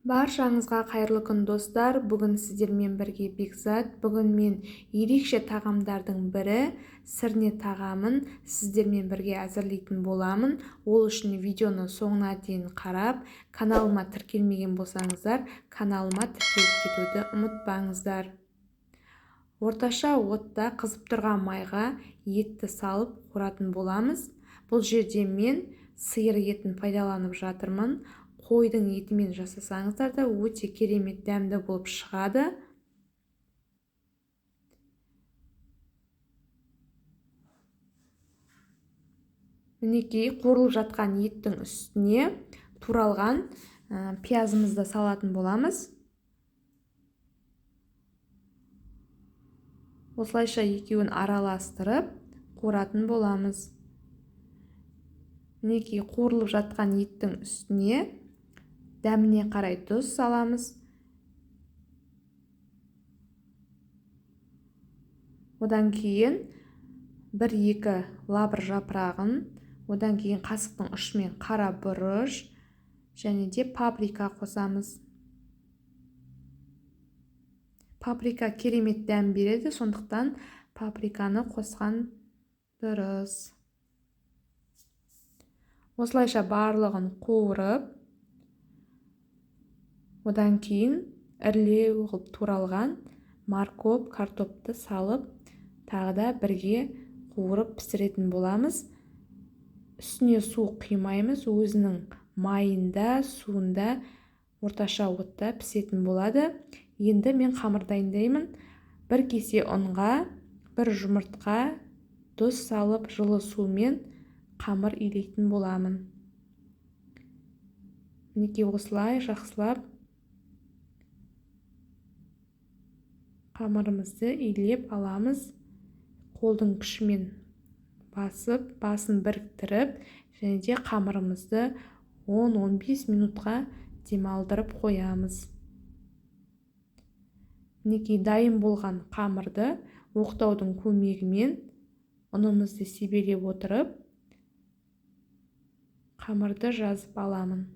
Баршаңызға қайырлы күн достар. Бүгін сіздермен бірге Бекзат. Бүгін мен ерекше тағамдардың бірі сірне тағамын сіздермен бірге әзірлейтін боламын. Ол үшін видеоны соңына дейін қарап, каналыма тіркелмеген болсаңыздар, каналыма тіркеліп кетуді ұмытпаңыздар. Орташа отта қызып тұрған майға етті салып қуыратын боламыз. Бұл жерде мен сиыр етін пайдаланып жатырмын. Қойдың етімен жасасаңыздар да өте керемет дәмді болып шығады. Мінекей, қуырылып жатқан еттің үстіне туралған пиязымызды салатын боламыз. Осылайша екеуін араластырып қуыратын боламыз. Мінекей, қуырылып жатқан еттің үстіне дәміне қарай тұз саламыз. Одан кейін 1-2 лавр жапырағын, одан кейін қасықтың ұшымен қара бұрыш және де паприка қосамыз. Паприка керемет дәм береді, сондықтан паприканы қосқан дұрыс. Осылайша барлығын қуырып, одан кейін ірілеу қылып туралған морков, картопты салып, тағы да бірге қуырып пісіретін боламыз. Үстіне су құймаймыз, өзінің майында, суында орташа отта пісетін болады. Енді мен қамыр дайындаймын. 1 кесе ұнға 1 жұмыртқа, тұз салып, жылы сумен қамыр илейтін боламын. Мінекей, осылай жақсылап қамырымызды илеп аламыз. Қолдың күшімен басып, басын біріктіріп, және де қамырымызды 10-15 минутқа демалдырып қоямыз. Мінекей, дайын болған қамырды оқтаудың көмегімен ұнымызды себелеп отырып, қамырды жазып аламын.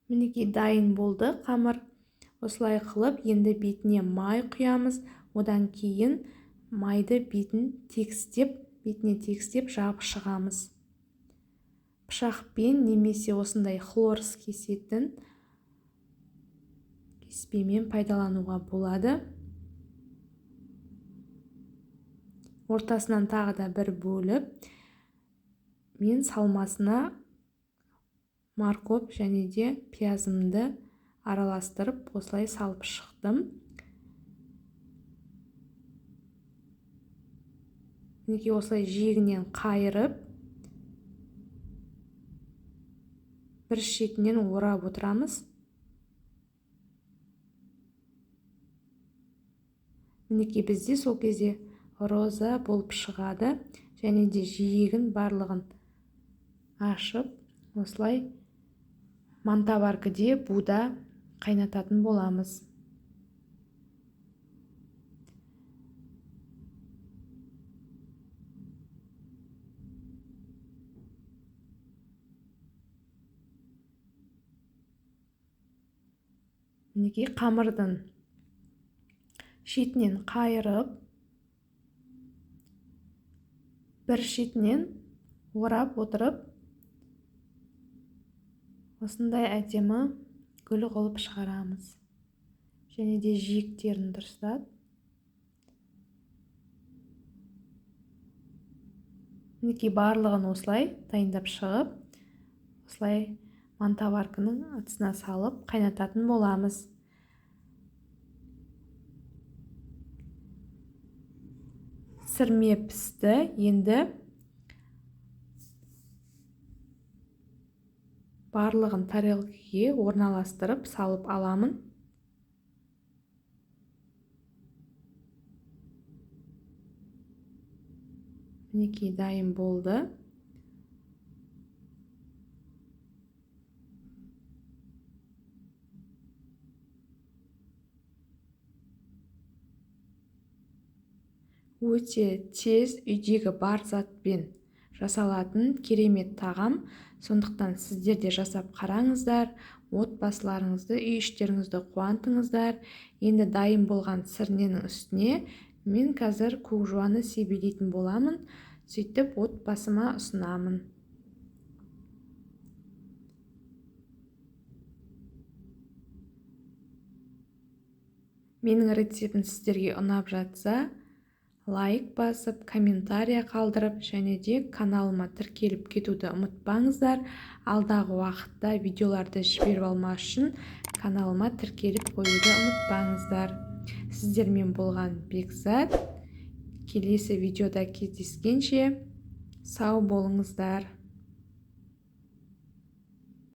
Мінекей, дайын болды қамыр. Осылай қылып, енді бетіне май құямыз. Одан кейін майды бетіне тегістеп жабып шығамыз. Пышақпен немесе осындай хлорс кесетін кеспемен пайдалануға болады. Ортасынан тағы да бір бөліп, мен салмасына морков және де пиязымды араластырып, осылай салып шықтым. Мінекей, осылай жиегінен қайырып, бір шетінен орап отырамыз. Мінекей, бізде сол кезде роза болып шығады, және де жиегін барлығын ашып, осылай мантаваркіде буда қайнататын боламыз. Мінекей, қамырдың шетінен қайырып, бір шетінен орап отырып, осындай әдемі гүл қылып шығарамыз. Және де жиектерін дұрыстап. Мінекей, барлығын осылай дайындап шығып, осылай мантаваркының астына салып қайнататын боламыз. Сірме пісті. Енді барлығын тарелкаға орналастырып салып аламын. Мінекей, дайын болды. өте тез үйдегі бар затпен жасалатын керемет тағам. Сондықтан сіздер де жасап қараңыздар, отбасыларыңызды, үй іштеріңізді қуантыңыздар. Енді дайын болған сырненің үстіне мен қазір көк жуаны себелейтін боламын, сөйтіп отбасыма ұсынамын. Менің рецептім сіздерге ұнап жатса, лайк басып, комментария қалдырып, және де каналыма тіркеліп кетуді ұмытпаңыздар. Алдағы уақытта видеоларды жіберіп алмас үшін каналыма тіркеліп қоюды ұмытпаңыздар. Сіздермен болған Бекзат. Келесі видеода кездескенше сау болыңыздар.